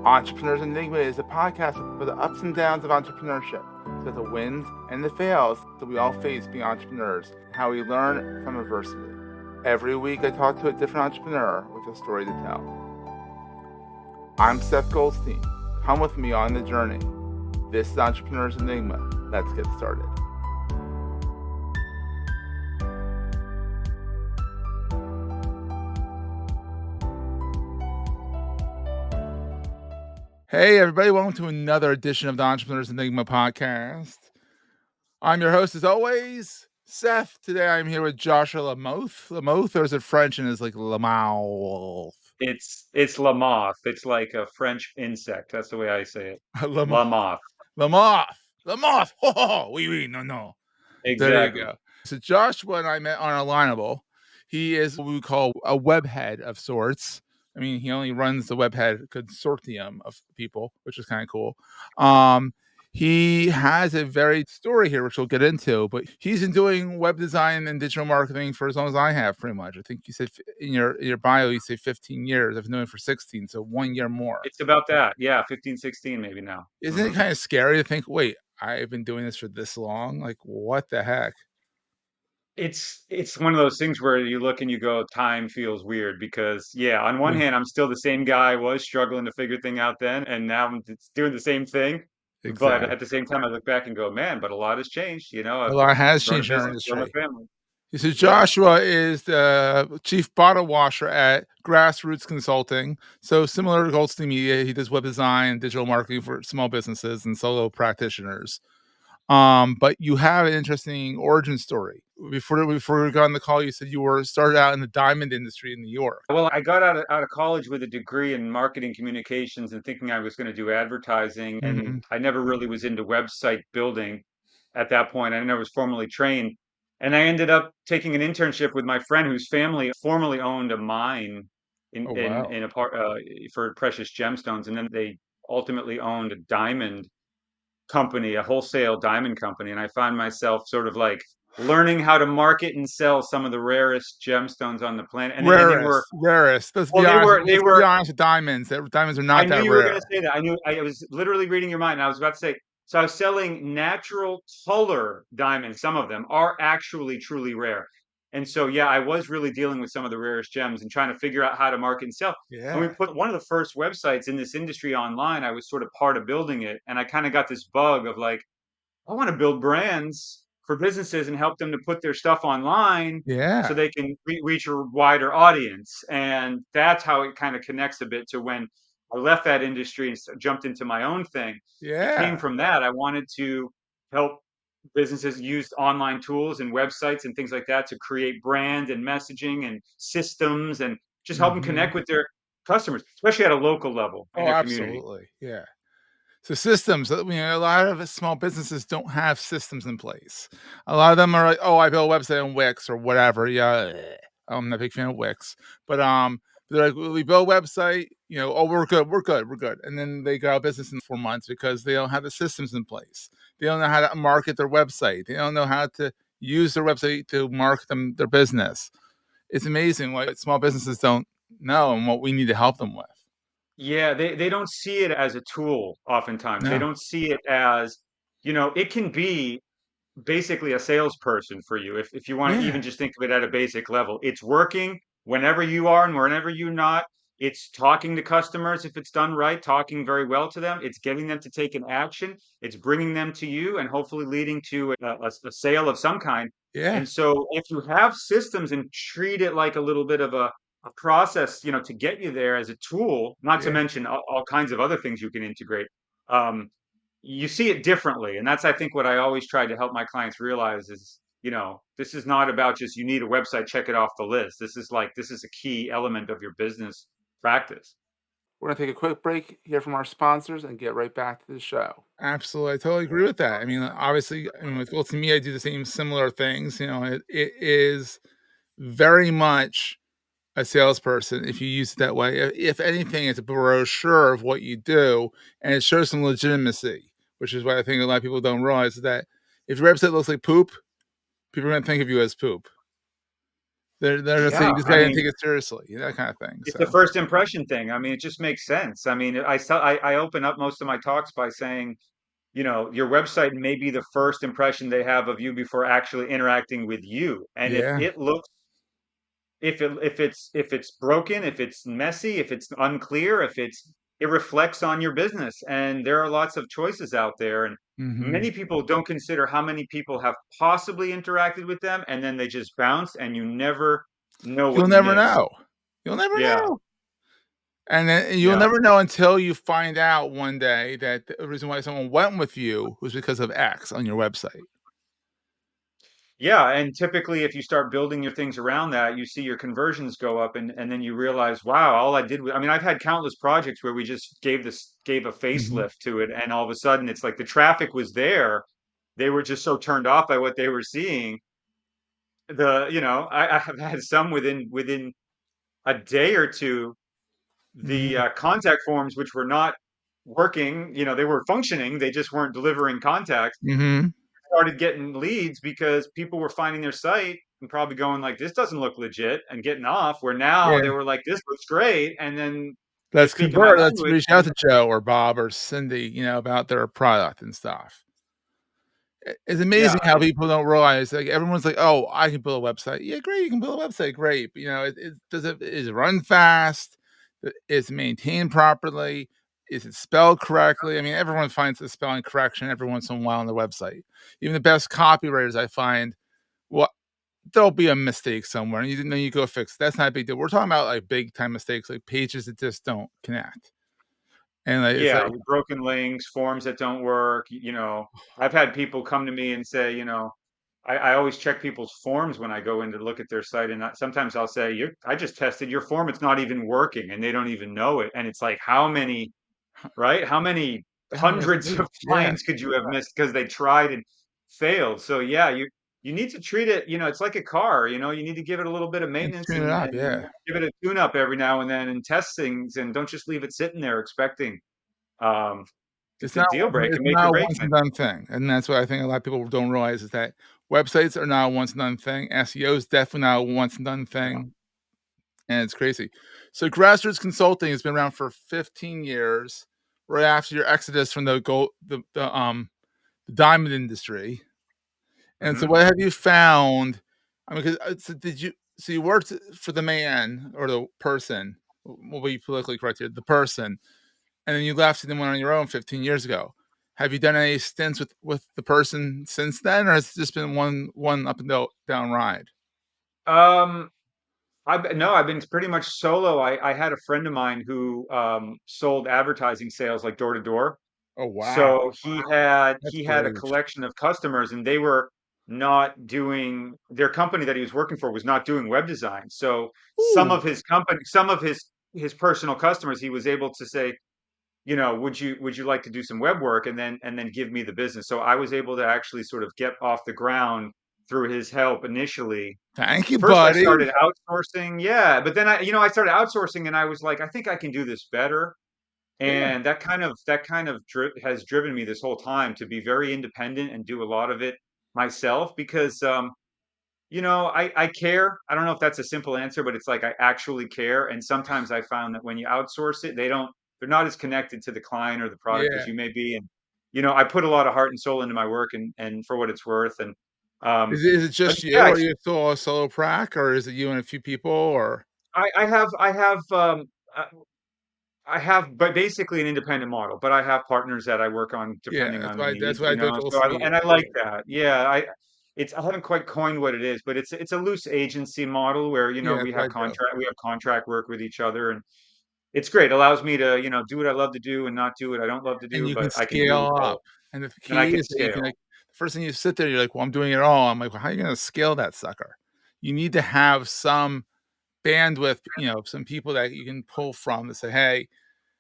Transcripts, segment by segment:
Entrepreneurs Enigma is a podcast for the ups and downs of entrepreneurship, so the wins and the fails that we all face being entrepreneurs, and how we learn from adversity. Every week I talk to a different entrepreneur with a story to tell. I'm Seth Goldstein. Come with me on the journey. This is Entrepreneurs Enigma. Let's get started. Hey, everybody. Welcome to another edition of the Entrepreneurs Enigma podcast. I'm your host, as always, Seth. Today I'm here with Joshua Lamothe. Lamothe, or is it French and is like Lamothe? It's Lamothe. It's like a French insect. That's the way I say it. Lamothe. Lamothe. Lamothe. Oh, oui, no. There you Exactly. go. So Joshua and I met on Alignable. He is what we call a web head of sorts. I mean, he only runs the web head consortium of people, which is kind of cool. He has a very story here, which we'll get into, but he's been doing web design and digital marketing for as long as I have, pretty much. I think you said in your bio, you say 15 years. I've been doing it for 16, so 1 year more. It's about that. Yeah, 15, 16 maybe now. Isn't it kind of scary to think, wait, I've been doing this for this long? Like, what the heck? It's one of those things where you look and you go, time feels weird because yeah, on one hand, I'm still the same guy I was struggling to figure thing out then, and now I'm doing the same thing. But Exactly. at the same time, I look back and go, man, but a lot has changed. A I've lot has grown a changed in our business, grown a industry. family. So Yeah. Joshua is the chief bottle washer at Grassroots Consulting. So similar to Goldstein Media, he does web design and digital marketing for small businesses and solo practitioners. But you have an interesting origin story. Before we got on the call, you said you were started out in the diamond industry in New York. Well, I got out of college with a degree in marketing communications and thinking I was going to do advertising, and Mm-hmm. I never really was into website building at that point. I never was formally trained, and I ended up taking an internship with my friend whose family formerly owned a mine in Oh in wow. in a part for precious gemstones, and then they ultimately owned a diamond company, a wholesale diamond company, and I find myself sort of like learning how to market and sell some of the rarest gemstones on the planet, and they were Rarest. Let's well, be honest. they Let's be were. honest with diamonds. Diamonds are I not knew that you were going rare. to say that. I was literally reading your mind. I was about to say, so I was selling natural color diamonds. Some of them are actually truly rare. And so, yeah, I was really dealing with some of the rarest gems and trying to figure out how to market and sell. And we Yeah. put one of the first websites in this industry online. I was sort of part of building it. And I kind of got this bug of like, I want to build brands for businesses and help them to put their stuff online so Yeah. they can reach a wider audience. And that's how it kind of connects a bit to when I left that industry and jumped into my own thing. It came Yeah. from that. I wanted to help businesses use online tools and websites and things like that to create brand and messaging and systems and just help them Mm-hmm. connect with their customers, especially at a local level in Oh, their community. absolutely. Yeah. So systems, a lot of small businesses don't have systems in place. A lot of them are like, "Oh, I built a website on Wix or whatever." Yeah, I'm not a big fan of Wix, but they're like, "Well, we build a website, oh, we're good," and then they go out of business in 4 months because they don't have the systems in place. They don't know how to market their website. They don't know how to use their website to market their business. It's amazing what small businesses don't know and what we need to help them with. Yeah, they don't see it as a tool oftentimes. They No. don't see it as, it can be basically a salesperson for you. If you want to Yeah. even just think of it at a basic level, it's working whenever you are and whenever you're not. It's talking to customers if it's done right, talking very well to them. It's getting them to take an action. It's bringing them to you and hopefully leading to a sale of some kind. Yeah. And so if you have systems and treat it like a little bit of a process, to get you there as a tool, not to Yeah. mention all kinds of other things you can integrate. Um, you see it differently. And that's, I think, what I always try to help my clients realize is, this is not about just you need a website, check it off the list. This is a key element of your business practice. We're going to take a quick break, hear from our sponsors, and get right back to the show. Absolutely. I totally agree with that. I mean, obviously, with Gold to me, I do the same similar things. It is very much a salesperson if you use it that way. If anything, it's a brochure of what you do, and it shows some legitimacy, which is what I think a lot of people don't realize is that if your website looks like poop, people are going to think of you as poop. They're gonna say, Yeah, "This I guy didn't mean, take it seriously," that kinda thing, it's the so first impression thing. I mean, it just makes sense. I mean, I open up most of my talks by saying, your website may be the first impression they have of you before actually interacting with you. And if yeah, it looks if it's broken, if it's messy, if it's unclear, if it reflects on your business. And there are lots of choices out there, and mhm. many people don't consider how many people have possibly interacted with them, and then they just bounce, and you never know what You'll you never missed. know. You'll never Yeah, know, and then you'll yeah. never know until you find out one day that the reason why someone went with you was because of X on your website. Yeah, and typically if you start building your things around that, you see your conversions go up, and then you realize, wow, all I did was, I mean, I've had countless projects where we just gave a Mhm, facelift to it, and all of a sudden it's like the traffic was there. They were just so turned off by what they were seeing. I have had some within a day or two, the mhm, contact forms, which were not working, they were functioning, they just weren't delivering contacts, mhm, started getting leads because people were finding their site and probably going like, this doesn't look legit, and getting off, where now yeah. they were like, this looks great. And then you're Let's speaking my convert, let's language. reach out And to Joe or Bob or Cindy, about their product and stuff. It's yeah, amazing how people don't realize, like, everyone's like, "Oh, I can build a website." Yeah, great, you can build a website, great, but, is it run fast? Is it maintained properly? Is it spelled correctly? I mean, everyone finds a spelling correction every once in a while on their website. Even the best copywriters I find, well, there'll be a mistake somewhere, and you go fix it. That's not a big deal. We're talking about, like, big time mistakes, like pages that just don't connect, and, like, it's yeah, like with broken links, forms that don't work. I've had people come to me and say, I always check people's forms when I go in to look at their site, and sometimes I'll say, I just tested your form; it's not even working, and they don't even know it. And it's like, how many, right? How many how many hundreds of mistakes? Yeah, clients could you have missed because they tried and failed? So yeah, you need to treat it, it's like a car, you need to give it a little bit of and maintenance, tune it and up, yeah. give it a tune up every now and then, and test things, and don't just leave it sitting there expecting um It's to not deal break it's and make or not a break once and things. done thing, and that's what I think a lot of people don't realize is that websites are not a once and done thing. SEO is definitely not a once and done Yeah. thing, and it's crazy. So grassroots consulting has been around for 15 years, right after your exodus from the diamond industry. And so Hmm. what have you found? I mean, 'cause, so you worked for the man or the person, we'll be politically correct here, the person, and then you left and then went on your own 15 years ago. Have you done any stints with the person since then, or has it just been one up and down ride? um I've been pretty much solo. I had a friend of mine who sold advertising sales, like door to door. Oh, wow. So That's he had a brave. collection of customers, and they were not doing, their company that he was working for was not doing web design. So Ooh, some of his personal customers, he was able to say, would you like to do some web work, and then give me the business. So I was able to actually sort of get off the ground through his help initially. thank you, First, I buddy. started outsourcing, yeah, but then I started outsourcing, and I was like, I think I can do this better. Yeah. And has driven me this whole time to be very independent and do a lot of it myself, because I care. I don't know if that's a simple answer, but it's like I actually care. And sometimes I found that when you outsource it, they're not as connected to the client or the product as Yeah. you may be. And I put a lot of heart and soul into my work, and for what it's worth. And Is it but just you? yeah, Are you still a solo prac, or is it you and a few people, or uh, I have, but basically an independent model, but I have partners that I work on yeah, depending on the that's needs, why I do it all so sweet. I like that. Yeah, I haven't quite coined what it is, but it's a loose agency model where, Yeah, that's what I do. we have contract work with each other, and it's great. It allows me to, do what I love to do and not do what I don't love to And do, you can but I can do scale both, up, and the and I key can is that you can, scale. like, the first thing you sit there, you're like, "Well, I'm doing it all." I'm like, "Well, how are you gonna scale that sucker?" You need to have some bandwidth, some people that you can pull from to say, "Hey,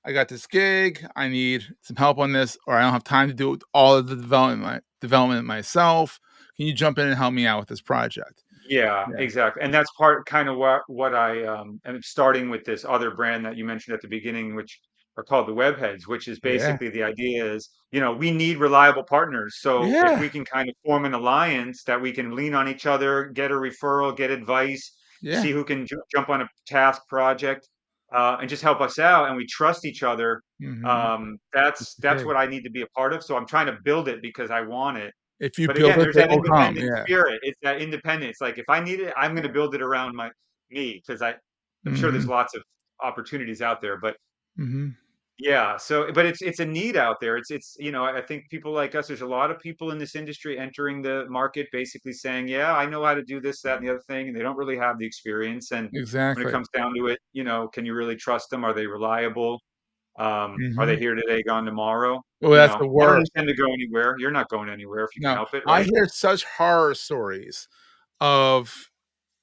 I got this gig, I need some help on this, or I don't have time to do all of the development myself. Can you jump in and help me out with this project?" Yeah, Yeah. exactly. And that's part kind of what I am starting with this other brand that you mentioned at the beginning, which are called the Webheads, which is Yeah. basically, the idea is, we need reliable partners. So if Yeah. we can kind of form an alliance that we can lean on each other, get a referral, get advice, Yeah. see who can jump on a task project, and just help us out, and we trust each other. Mhm. It's That's okay. what I need to be a part of. So I'm trying to build it because I want it. If you But build again, it, there's they that will come, independent yeah. spirit. It's that independence. Like if I need it, I'm going to build it around me because I'm sure there's Mhm. lots of opportunities out there. But Mhm. yeah, so but it's a need out there. It's I think people like us, there's a lot of people in this industry entering the market basically saying, "Yeah, I know how to do this, that, and the other thing," and they don't really have the experience. And when it Exactly. comes down to it, can you really trust them? Are they reliable? Are they Mhm. here today, gone tomorrow? Well, that's the I don't worst. intend to go anywhere. You're not going anywhere if you can No, help it, I right? hear such horror stories of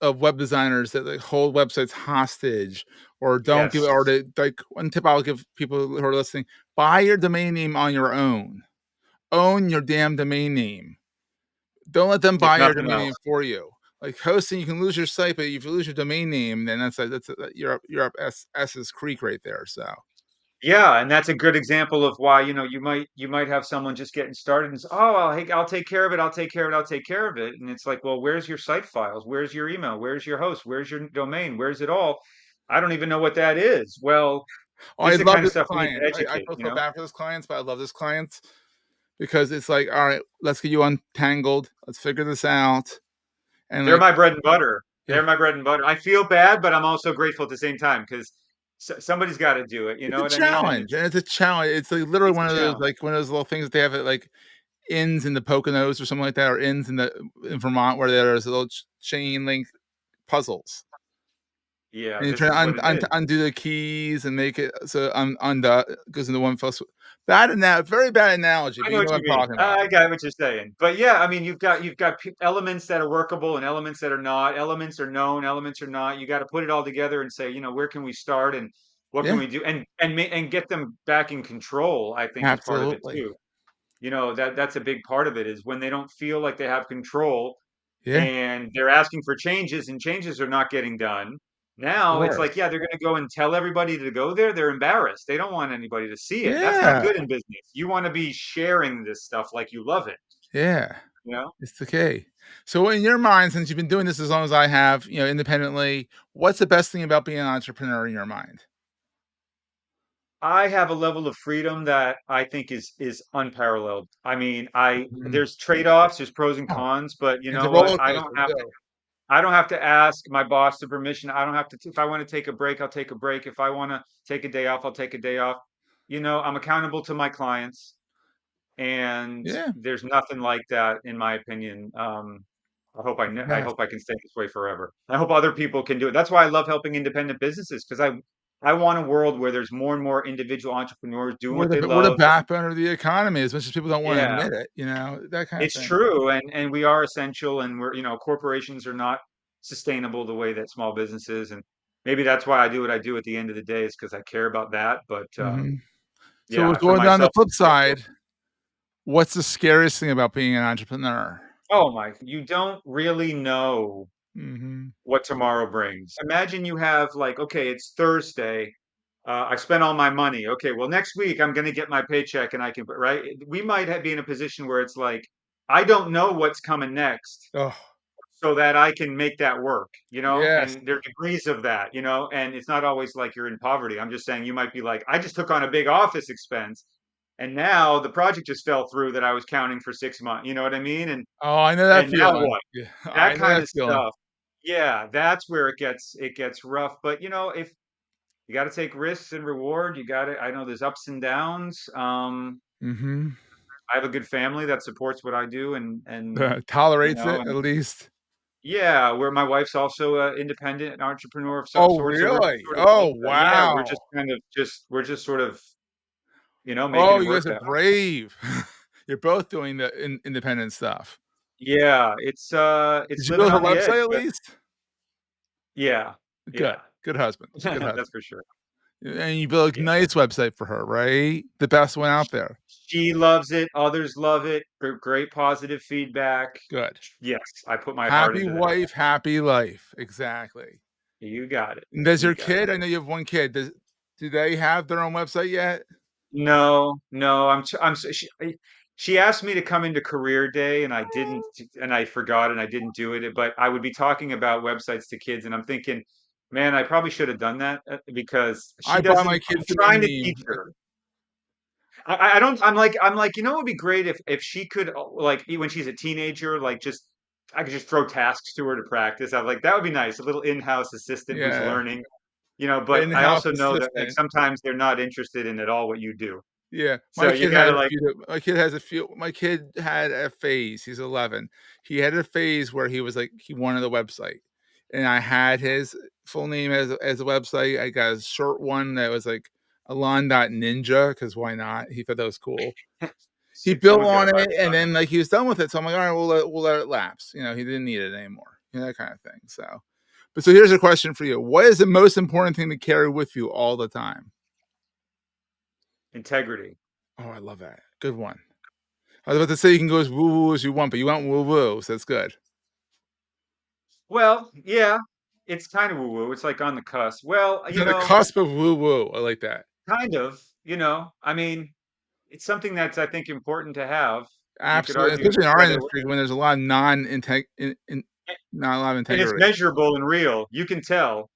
web designers that, like, hold websites hostage or don't give, Yes, or they like, one tip I'll give people who are listening: buy your domain name on your own. Own your damn domain name. Don't let them if buy your nothing domain else. name for you. Like hosting, you can lose your site, but if you lose your domain name, then that's you're up S's creek right there. So Yeah, and that's a good example of why, you might have someone just getting started and say, "Oh, I'll take care of it. I'll take care of it. I'll take care of it." And it's like, "Well, where's your site files? Where's your email? Where's your host? Where's your domain? Where's it all?" I don't even know what that is. Well, oh, this I is the love kind of this stuff we need to client. I educate, feel you so know? bad for this clients, but I love this clients because it's like, all right, let's get you untangled. Let's figure this out. And They're like, my bread and butter. yeah, They're my bread and butter. I feel bad, but I'm also grateful at the same time because somebody's got to do it. You it's know a what I mean? And challenge, and it's a challenge. It's like literally it's one a of those, challenge. like one of those little things that they have at like inns in the Poconos or something like that, or inns in Vermont where there's little chain link puzzles. Yeah, And you're this trying is to what it is. undo the keys and make it so goes into one fell swoop. Very bad analogy, I but know you what know what you I'm mean. talking about. I got what you're saying. But yeah, I mean, you've got elements that are workable and elements that are not. Elements are known, elements are not. You got to put it all together and say, where can we start and what can Yeah, we do and get them back in control, I think is part of it absolutely. too. That's a big part of it is when they don't feel like they have control Yeah, and they're asking for changes and changes are not getting done. it's the Now it's like, worst. yeah, they're going to go and tell everybody to go there. They're embarrassed. They don't want anybody to see it. That's not Yeah, good in business. You want to be sharing this stuff like you love it, yeah, you know? it's okay. So in your mind, since you've been doing this as long as I have, independently, what's the best thing about being an entrepreneur in your mind? I have a level of freedom that I think is unparalleled. I mean, I Mhm. there's trade-offs, there's pros and Oh, cons, but you it's a know what? roller coaster too. I don't have to ask my boss for permission. I don't have to if I want to take a break, I'll take a break. If I want to take a day off, I'll take a day off. I'm accountable to my clients, and Yeah, there's nothing like that in my opinion. I yes. hope I can stay this way forever. I hope other people can do it. That's why I love helping independent businesses because I want a world where there's more and more individual entrepreneurs doing what they We're the love. backbone of the economy as much as people don't wanna Yeah, admit it, that kind of it's thing. true, and we are essential, and corporations are not sustainable the way that small businesses, and maybe that's why I do what I do at the end of the day is because I care about that. But Mhm. So yeah, for going down the myself, flip it's also side, what's the scariest thing about being an entrepreneur? oh my, you don't really know Mhm. what tomorrow brings. Imagine you have like, okay, it's Thursday. I spent all my money. Okay, well, next week I'm going to get my paycheck and I can, right? We might be in a position where it's like, I don't know what's coming next Oh, so that I can make that work, yes. and there are degrees of that, and it's not always like you're in poverty. I'm just saying you might be like, I just took on a big office expense and now the project just fell through that I was counting for 6 months. You know what I mean? And Oh, I know that and now feeling. what? Yeah, That I know kind that of feeling. stuff. Yeah, that's where it gets rough. But if you got to take risks and reward, you got to. I know there's ups and downs. Mhm. I have a good family that supports what I do, and Tolerates it at and least. yeah, where my wife's also an independent entrepreneur of some Oh, sort. So we're just really? sort of like, Oh, yeah, we're just wow. kind of just we're just sort of making Oh, it you work guys are that. brave. You're both doing the independent stuff. Yeah, Did it's you living build her on the edge, website at but least? yeah, Good. yeah, Good husband. Good that's husband. for sure. And you built a Yeah. nice website for her, right? The best one out there. She loves it, others love it, great positive feedback. Good. Yes, I put my heart Happy into that. wife, happy life. Exactly. You got it. And does You your got it. kid, I know you have one kid, do they have their own website yet? No, no, I'm s she She asked me to come into career day and I didn't, and I forgot and I didn't do it. But I would be talking about websites to kids and I'm thinking, man, I probably should have done that because I she buy my doesn't, I'm kids the trying to meme. teach her. I don't, I'm like, you know, what would be great if she could, like, when she's a teenager, like, just, I could just throw tasks to her to practice. I'm like, that would be nice. A little in-house assistant who's Yeah, learning, but I in-house also know that, like, assistant. sometimes they're not interested in at all what you do. Yeah, So you gotta, like, my kid had a phase, he's 11. He had a phase where he was like he wanted a website, and I had his full name as a website. I got a short one that was like Alon.ninja because why not? He thought that was cool. He built someone's got to on buy it, the and product. then, like, he was done with it, so I'm like, "Alright, we'll let it lapse." He didn't need it anymore, that kinda thing, so but so here's a question for you. What is the most important thing to carry with you all the time? Integrity. Oh, I love that. Good one. I was about to say you can go as woo-woo as you want, but you went woo-woo, so that's good. Well, yeah, it's kind of woo-woo. It's like on the cusp. Well, It's on the cusp of woo-woo. I like that. kind of, I mean, it's something that's, I think, important to have. You could Absolutely, argue especially in our whether, industry when there's a lot of non-integ in not a lot of and it's integrity. measurable and real. You can tell.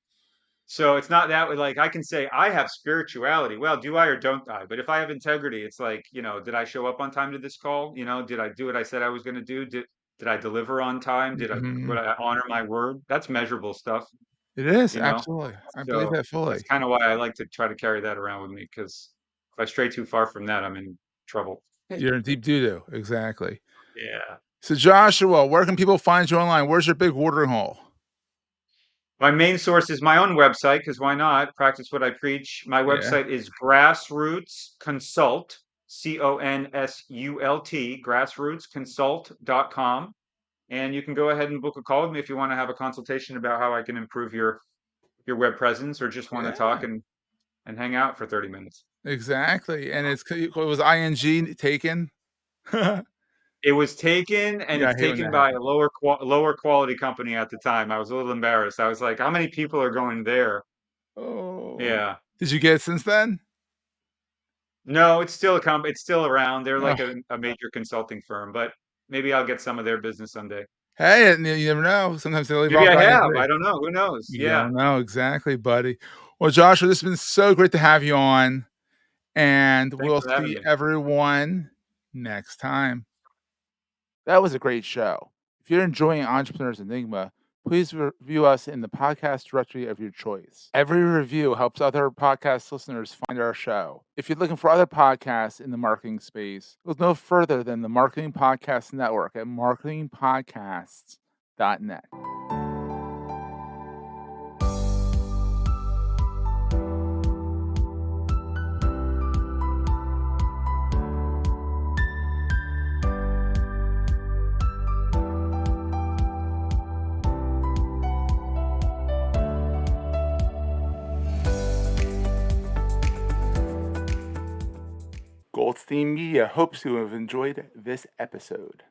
So it's not that way. Like, I can say I have spirituality. Well, do I or don't I? But if I have integrity, it's like, did I show up on time to this call? Did I do what I said I was going to do? Did I deliver on time? Would Mhm. I honor my word? That's measurable stuff, It is, you know? absolutely. I believe So that that's fully. kind of why I like to try to carry that around with me because if I stray too far from that, I'm in trouble. You're in deep doo-doo, exactly. Yeah. So, Joshua, where can people find you online? Where's your big watering hole? My main source is my own website because why not practice what I preach? My Yeah. website is Grassroots Consult, Consult, grassrootsconsult.com. And you can go ahead and book a call with me if you want to have a consultation about how I can improve your web presence or just want to talk Yeah, and hang out for 30 minutes. exactly, and it was ing taken? It was taken, and Yeah, I it's hate when taken that by a happens. lower quality company at the time. I was a little embarrassed. I was like, "How many people are going there?" Oh. Yeah. Did you get it since then? No, it's still around. They're like Oh, a major consulting firm, but maybe I'll get some of their business someday. hey, and you never know. Sometimes they leave Maybe off I have. ing. I don't know. Who knows? You Yeah. don't know. Exactly, buddy. Well, Joshua, this has been so great to have you on, and Thanks we'll for having see me. everyone next time. That was a great show. If you're enjoying Entrepreneurs Enigma, please review us in the podcast directory of your choice. Every review helps other podcast listeners find our show. If you're looking for other podcasts in the marketing space, look no further than the Marketing Podcast Network at marketingpodcasts.net. Goldstein Media hopes you have enjoyed this episode.